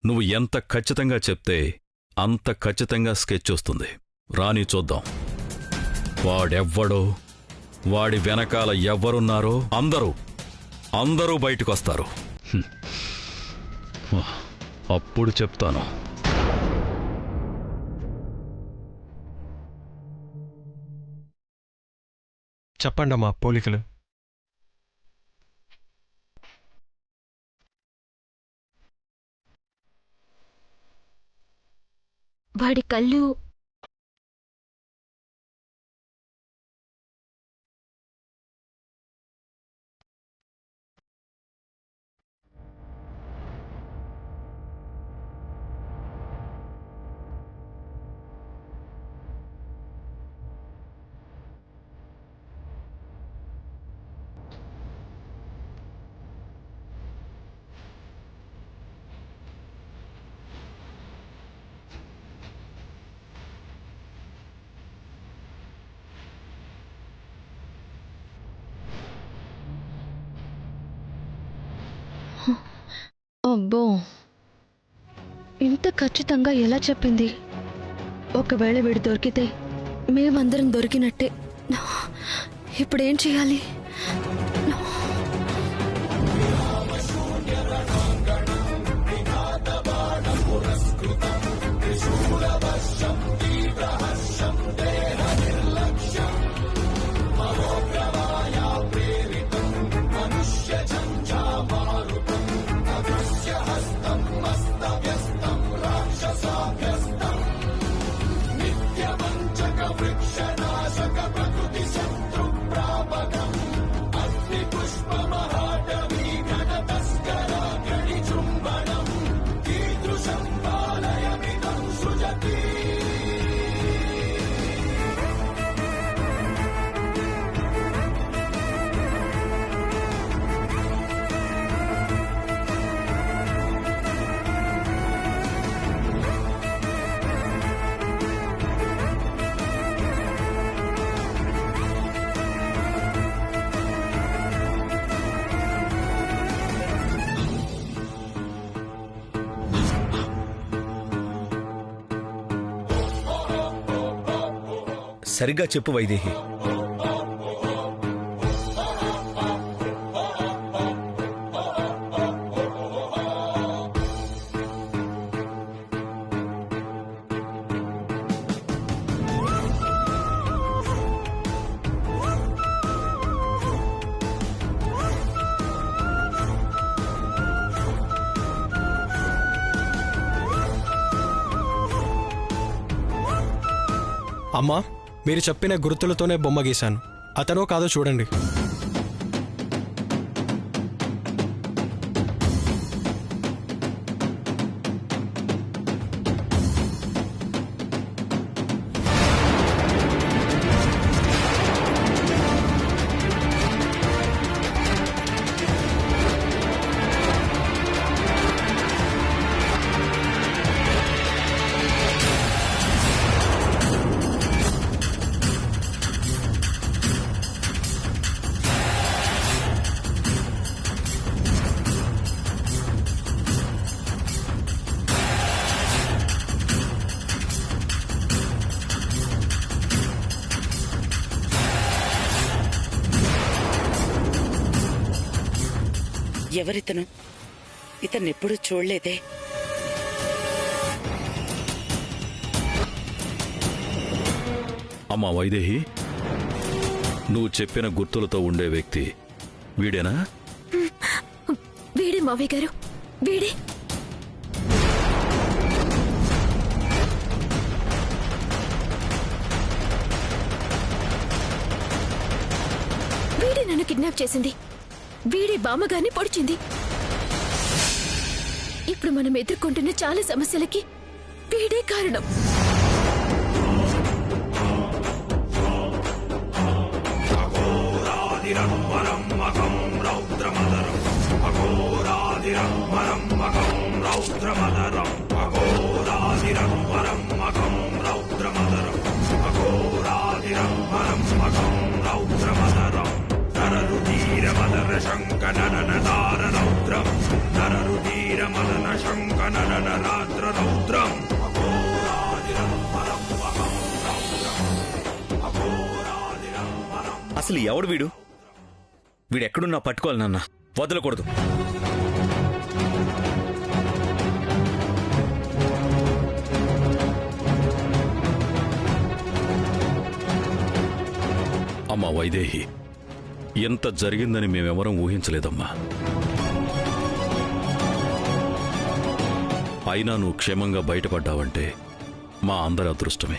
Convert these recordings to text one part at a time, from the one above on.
నువ్వు ఎంత ఖచ్చితంగా చెప్తే అంత ఖచ్చితంగా స్కెచ్ వస్తుంది. రాని చూద్దాం. వాడెవ్వడో, వాడి వెనకాల ఎవ్వరున్నారో అందరూ బయటకొస్తారు. అప్పుడు చెప్తాను. చెప్పండమ్మా పోలికలు. వాడి కళ్ళు అబ్బో, ఇంత ఖచ్చితంగా ఎలా చెప్పింది? ఒకవేళ వీడు దొరికితే మేమందరం దొరికినట్టే. ఇప్పుడేం చేయాలి? సరిగ్గా చెప్పు వైదేహి. అమ్మా, మీరు చెప్పిన గుర్తులతోనే బొమ్మ గీశాను. అతనో కాదో చూడండి. ఎవరితను? ఇతన్నెప్పుడూ చూడలేదే. అమ్మా వైదేహి, నువ్వు చెప్పిన గుర్తులతో ఉండే వ్యక్తి వీడేనా? వీడే మావయ్య గారు, వీడే. వీడే నన్ను కిడ్నాప్ చేసింది. వీడే బామ్మగారిని పొడిచింది. ఇప్పుడు మనం ఎదుర్కొంటున్న చాలా సమస్యలకి వీడే కారణం. శంకనన దార రౌద్రం నరరుధీర మదన శంకనన అసలు ఎవడు వీడు? వీడెక్కడున్నా పట్టుకోవాలి నాన్న, వదలకూడదు. అమ్మా వైదేహి, ఎంత జరిగిందని మేమెవరం ఊహించలేదమ్మా. అయినా నువ్వు క్షేమంగా బయటపడ్డావంటే మా అందరి అదృష్టమే.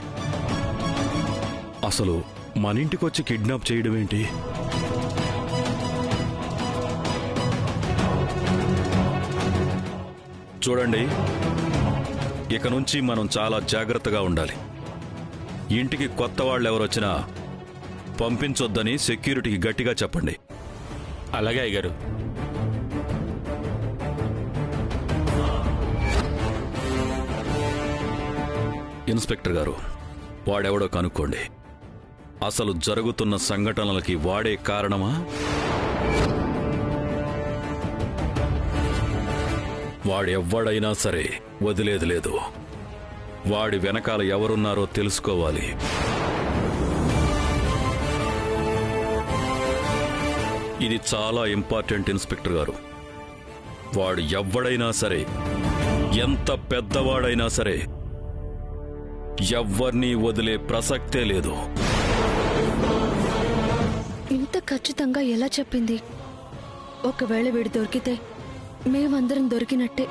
అసలు మనింటికొచ్చి కిడ్నాప్ చేయడమేంటి? చూడండి, ఇక నుంచి మనం చాలా జాగ్రత్తగా ఉండాలి. ఇంటికి కొత్త వాళ్ళు ఎవరొచ్చినా పంపించొద్దని సెక్యూరిటీకి గట్టిగా చెప్పండి. అలాగే అయ్యగారు. ఇన్స్పెక్టర్ గారు, వాడెవడో కనుక్కోండి. అసలు జరుగుతున్న సంఘటనలకి వాడే కారణమా? వాడెవ్వడైనా సరే వదిలేది లేదు. వాడి వెనకాల ఎవరున్నారో తెలుసుకోవాలి. ఇది చాలా ఇంపార్టెంట్ ఇన్స్పెక్టర్ గారు. వాడు ఎవ్వడైనా సరే, ఎంత పెద్దవాడైనా సరే, ఎవ్వర్నీ వదిలే ప్రసక్తే లేదు. ఇంత ఖచ్చితంగా ఎలా చెప్పింది? ఒకవేళ వీడు దొరికితే మేమందరం దొరికినట్టే.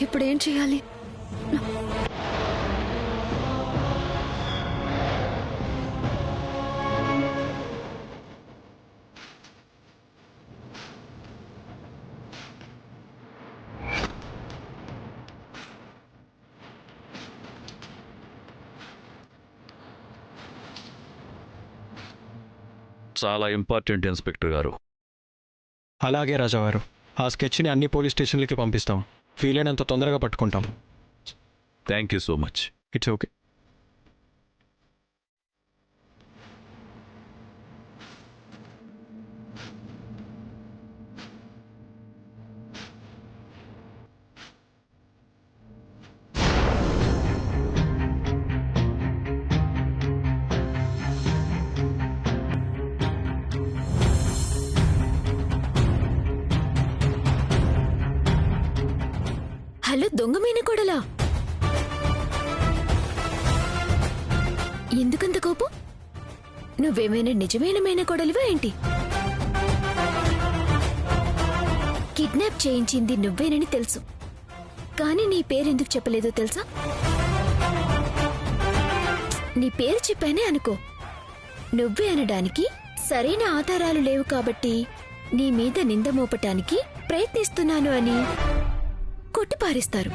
ఇప్పుడేం చేయాలి? చాలా ఇంపార్టెంట్ ఇన్స్పెక్టర్ గారు. అలాగే రాజావారు, ఆ స్కెచ్ని అన్ని పోలీస్ స్టేషన్లకి పంపిస్తాం. వీలైనంత తొందరగా పట్టుకుంటాం. Thank you so much. It's okay. Hello, దొంగ మేనకోడలా? ఎందుకంత కోపం? నువ్వేమైనా నిజమైన మేనకోడలివా ఏంటి? కిడ్నాప్ చేయించింది నువ్వేనని తెలుసు, కానీ నీ పేరెందుకు చెప్పలేదో తెలుసా? నీ పేరు చెప్పానే అనుకో, నువ్వే అనడానికి సరైన ఆధారాలు లేవు కాబట్టి నీ మీద నింద మోపటానికి ప్రయత్నిస్తున్నాను అని కొట్టిపారేస్తారు.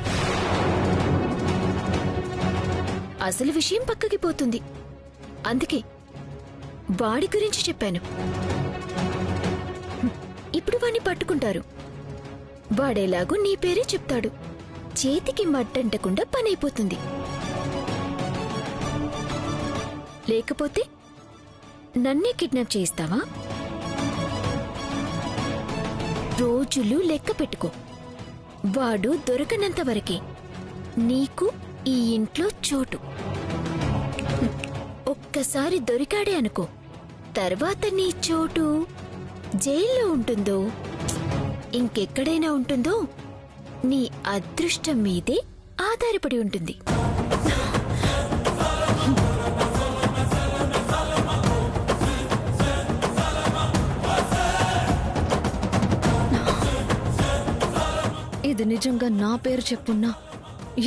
అసలు విషయం పక్కకి పోతుంది. అందుకే వాడి గురించి చెప్పాను. ఇప్పుడు వాణ్ణి పట్టుకుంటారు. వాడేలాగూ నీ పేరే చెప్తాడు. చేతికి మట్టంటకుండా పనైపోతుంది. లేకపోతే నన్నే కిడ్నాప్ చేయిస్తావా? రోజులు లెక్క పెట్టుకో. వాడు దొరకనంత వరకే నీకు ఈ ఇంట్లో చోటు. ఒక్కసారి దొరికాడే అనుకో, తర్వాత నీ చోటు జైల్లో ఉంటుందో ఇంకెక్కడైనా ఉంటుందో నీ అదృష్టం మీదే ఆధారపడి ఉంటుంది. ఇది నిజంగా నా పేరు చెప్పున్నా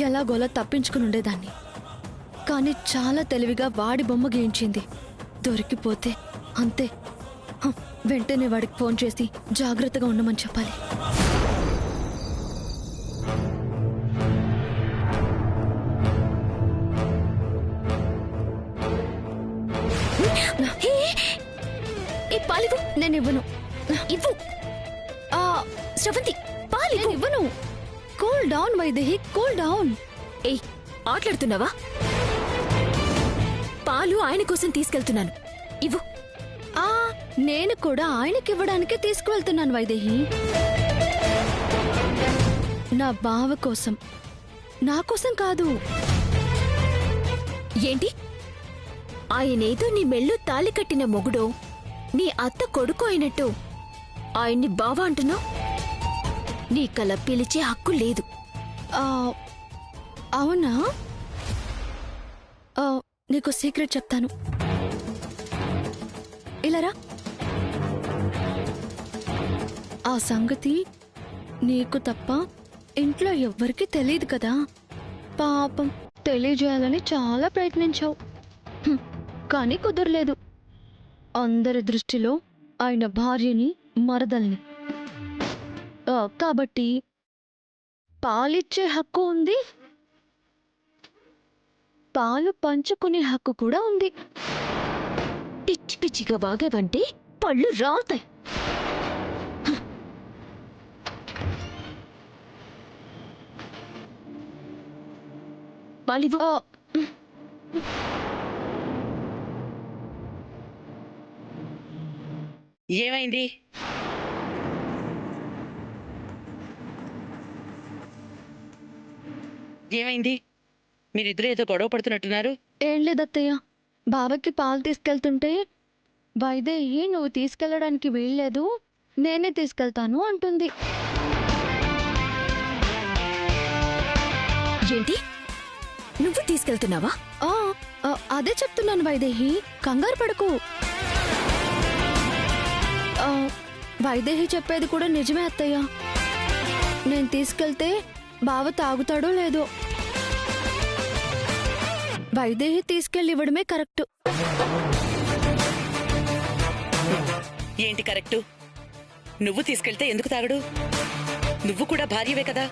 ఎలాగోలా తప్పించుకుని ఉండేదాన్ని. కానీ చాలా తెలివిగా వాడి బొమ్మ గీయించింది. దొరికిపోతే అంతే. వెంటనే వాడికి ఫోన్ చేసి జాగ్రత్తగా ఉండమని చెప్పాలి. పాలివ్వు. నేను ఇవ్వను. ఇవ్వు. శ్రవంతి, నేను ఇవ్వను. Cool down Vaidehi, cool down. ఏయ్, ఆటలాడుతున్నావా? పాలు ఆయన కోసం తీసుకెళ్తున్నాను. ఇవ్వు. నేను కూడా ఆయనకివ్వడానికే తీసుకువెళ్తున్నాను వైదేహి. నా బావ కోసం, నా కోసం కాదు. ఏంటి? ఆయనేదో నీ మెళ్ళు తాళి కట్టిన మొగుడో నీ అత్త కొడుకు అయినట్టు ఆయన్ని బావా అంటున్నావు? నీకలా పిలిచే హక్కు లేదు. ఆ, అవునా? నీకు సీక్రెట్ చెప్తాను. ఇలారా. ఆ సంగతి నీకు తప్ప ఇంట్లో ఎవ్వరికీ తెలియదు కదా. పాపం తెలియజేయాలని చాలా ప్రయత్నించావు, కానీ కుదరలేదు. అందరి దృష్టిలో ఆయన భార్యని, మరదల్ని. కాబట్టి పాలిచ్చే హక్కు ఉంది, పాలు పంచుకునే హక్కు కూడా ఉంది. పిచ్చి పిచ్చిగా బాగేవంటే పళ్ళు రావుతాయి. పాలివ్వు. ఏమైంది? ఏమైంది? మీరిద్దరూ ఏదో గొడవ పడుతున్నట్టున్నారు. ఏం లేదత్తయ్య, బావకి పాలు తీసుకెళ్తుంటే వైదేహి నువ్వు తీసుకెళ్ళడానికి వీల్లేదు, నేనే తీసుకెళ్తాను అంటుంది. ఏంటి? నువ్వు తీసుకెళ్తున్నావా? అదే చెప్తున్నాను వైదేహి, కంగారు పడకు. వైదేహి చెప్పేది కూడా నిజమే అత్తయ్య. నేను తీసుకెళ్తే బావ తాగుతాడో లేదో. వైదేహి తీసుకెళ్ళి ఇవ్వడమే కరెక్ట్. ఏంటి కరెక్టు? నువ్వు తీసుకెళ్తే ఎందుకు తాగడు? నువ్వు కూడా భార్యవే కదా.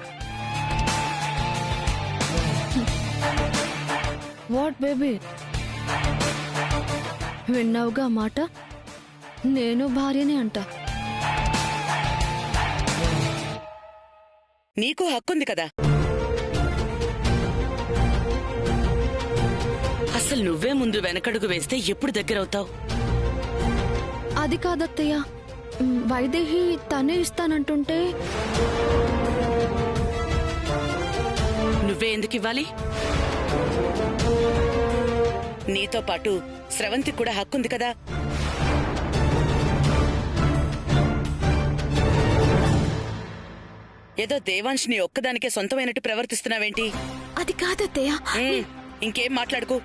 వాట్ బేబీ, విన్నావుగా మాట? నేను భార్యనే అంట. నీకు హక్కుంది కదా. అసలు నువ్వే ముందు వెనకడుగు వేస్తే ఎప్పుడు దగ్గరవుతావు? అది కాదత్తయ్య, వైదేహి తనే ఇస్తానంటుంటే. నువ్వే ఎందుకు ఇవ్వాలి? నీతో పాటు స్రవంతికి కూడా హక్కుంది కదా. ఏదో దేవాంశ్ నీ ఒక్కదానికే సొంతమైనట్టు ప్రవర్తిస్తున్నావేంటి? అది కాదత్తయ్య. ఇంకేం మాట్లాడుకో.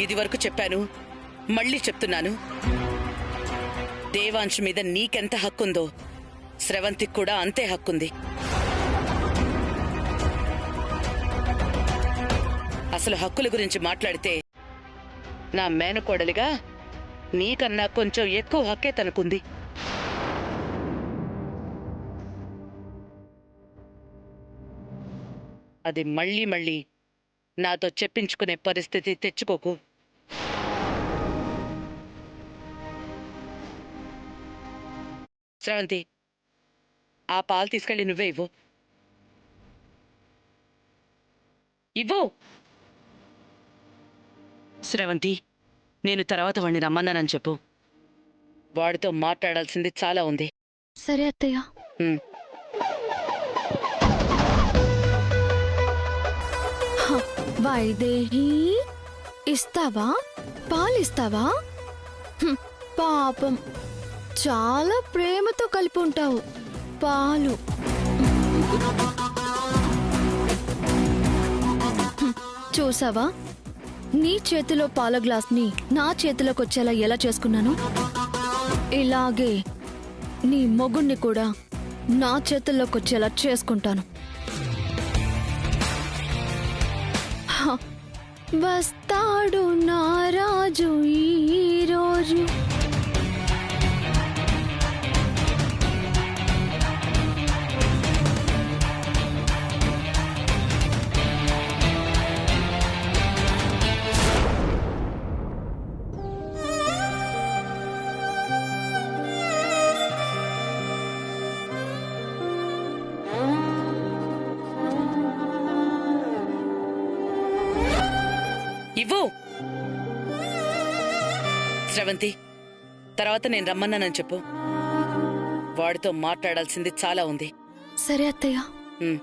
ఇది వరకు చెప్పాను, మళ్ళీ చెప్తున్నాను. దేవాంశ్ మీద నీకెంత హక్కుందో స్రవంతికి కూడా అంతే హక్కుంది. అసలు హక్కుల గురించి మాట్లాడితే నా మేనకోడలిగా నీకన్నా కొంచెం ఎక్కువ హక్కే తనకుంది. అది మళ్ళీ మళ్ళీ నాతో చెప్పించుకునే పరిస్థితి తెచ్చుకోకు. శ్రవంతి, ఆ పాలు తీసుకెళ్ళి నువ్వే ఇవ్వు. ఇవ్వు. శ్రవంతి, నేను తర్వాత వాడిని రమ్మన్నానని చెప్పు. వాడితో మాట్లాడాల్సింది చాలా ఉంది. సరే అత్తయ్య. వైదేహి, ఇస్తావా? పాలిస్తావా? పాపం, చాలా ప్రేమతో కలిపి ఉంటావు పాలు. చూసావా, నీ చేతిలో పాల గ్లాస్ని నా చేతిలోకి వచ్చేలా ఎలా చేసుకున్నాను? ఇలాగే నీ మొగుణ్ణి కూడా నా చేతుల్లోకి వచ్చేలా చేసుకుంటాను. వస్తాడు నా రాజు ఈ రోజు. ఇవ్వు. శ్రవంతి, తర్వాత నేను రమ్మన్నానని చెప్పు. వాడితో మాట్లాడాల్సింది చాలా ఉంది. సరే అత్తయ్య. ఉమ్.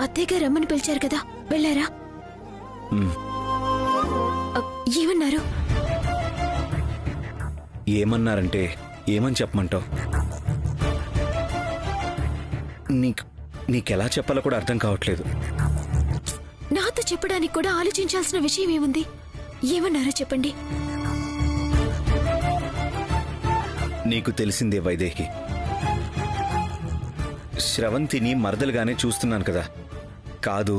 అత్తయ్య గారు రమ్మని పిలిచారు కదా, వెళ్ళారా? ఉమ్, ఏమన్నారు? ఏమన్నారంటే ఏమని చెప్పమంటావు? నీకెలా చెప్పాలో కూడా అర్థం కావట్లేదు. నాతో చెప్పడానికి కూడా ఆలోచించాల్సిన విషయం ఏముంది? ఏమన్నారో చెప్పండి. నీకు తెలిసిందే వైదేహి, శ్రవంతిని మరదలుగానే చూస్తున్నాను కదా. కాదు,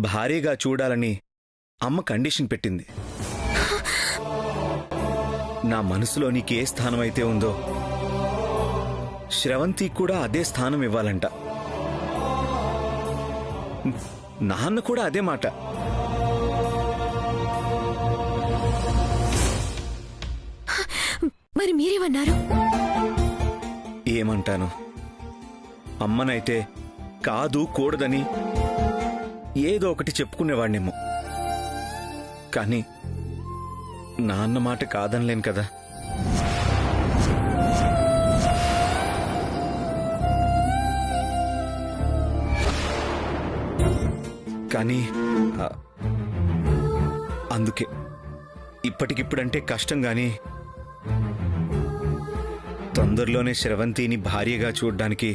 భార్యగా చూడాలని అమ్మ కండిషన్ పెట్టింది. నా మనసులో నీకే స్థానం అయితే ఉందో శ్రవంతికి కూడా అదే స్థానం ఇవ్వాలంట. నాన్న కూడా అదే మాట. మరి మీరేమన్నారు? ఏమంటాను? అమ్మనైతే కాదు కూడదని ఏదో ఒకటి చెప్పుకునేవాణ్ణేమో, కానీ నాన్న మాట కాదనలేను కదా. కానీ అందుకే ఇప్పటికిప్పుడంటే కష్టం, గాని తొందరలోనే శ్రవంతిని భార్యగా చూడ్డానికి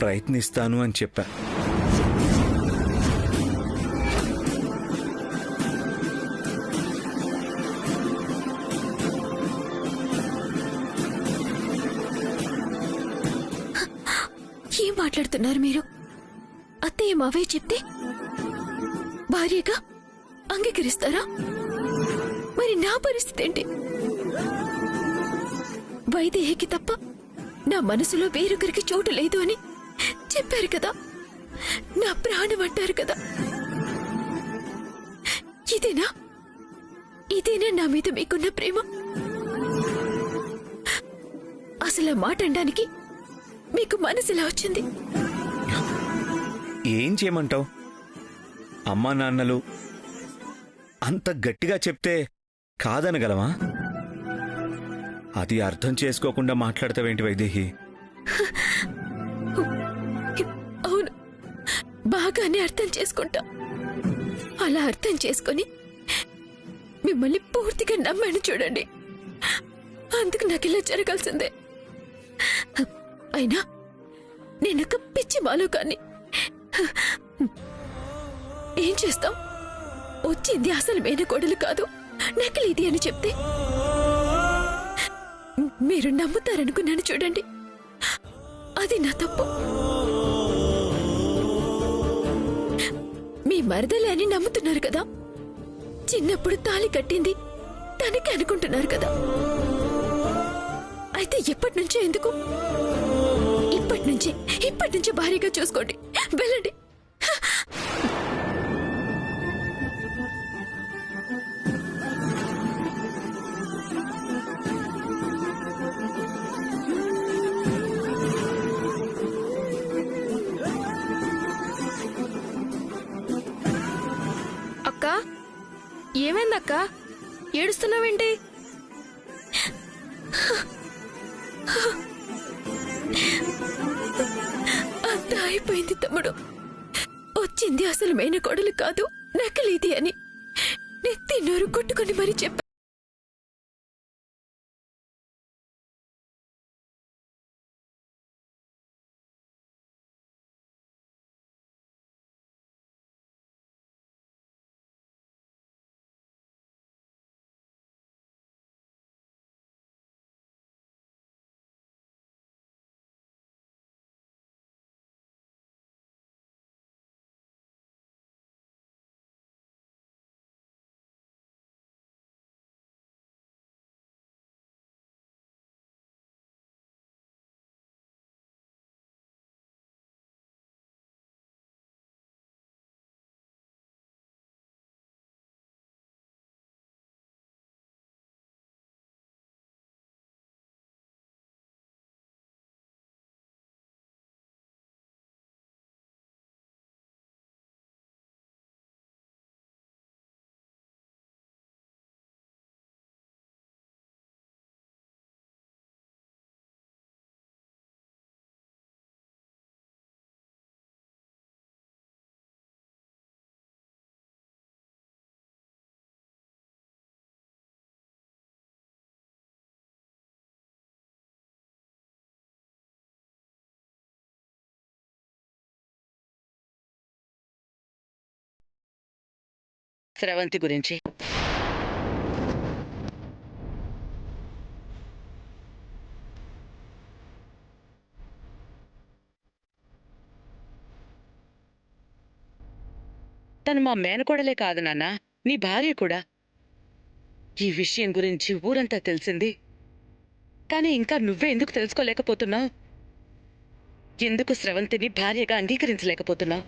ప్రయత్నిస్తాను అని చెప్పా. ఏం మాట్లాడుతున్నారు మీరు? అత్తయ్య మావయ్య చెప్తే భార్యగా అంగీకరిస్తారా? మరి నా పరిస్థితి ఏంటి? వైదేహికి తప్ప నా మనసులో వేరొకరికి చోటు లేదు అని చెప్పారు కదా, నా ప్రాణం అంటారు కదా. ఇదేనా నా మీద మీకున్న ప్రేమ? అసలు ఆ మాట అనడానికి మీకు మనసులా వచ్చింది? ఏం చేయమంటావు? అమ్మా నాన్నలు అంత గట్టిగా చెప్తే కాదనగలమా? అది అర్థం చేసుకోకుండా మాట్లాడతావేంటి వైదేహి? అవును, బాగానే అర్థం చేసుకుంటా. అలా అర్థం చేసుకొని మిమ్మల్ని పూర్తిగా నమ్మాను చూడండి. అందుకు నాకు ఇలా జరగాల్సిందే. అయినా నేనొక పిచ్చి మాలోకాన్ని. ఏం చేస్తాం? వచ్చింది అసలు మేనకోడలు కాదు, నకిలీది అని చెప్తే మీరు నమ్ముతారనుకున్నాను చూడండి. అది నా తప్పు. మీ మరదలే అని నమ్ముతున్నారు కదా. చిన్నప్పుడు తాళి కట్టింది తనకి అనుకుంటున్నారు కదా. అయితే ఎప్పటి నుంచో ఎందుకు? ఇప్పటి నుంచి భారీగా చూసుకోండి. వెళ్ళండి. అక్క, ఏమైందక్క? ఏడుస్తున్నావేంటి? అంతా అయిపోయింది తమ్ముడు. వచ్చింది అసలు మేనకోడలు కాదు, నకిలీది అని నెత్తి నోరు కొట్టుకుని మరీ చెప్పా. స్రవంతి గురించి. తను మా మేనకోడలే కాదు నాన్న, నీ భార్య కూడా. ఈ విషయం గురించి ఊరంతా తెలిసింది. కానీ ఇంకా నువ్వే ఎందుకు తెలుసుకోలేకపోతున్నావు? ఎందుకు స్రవంతిని భార్యగా అంగీకరించలేకపోతున్నావు?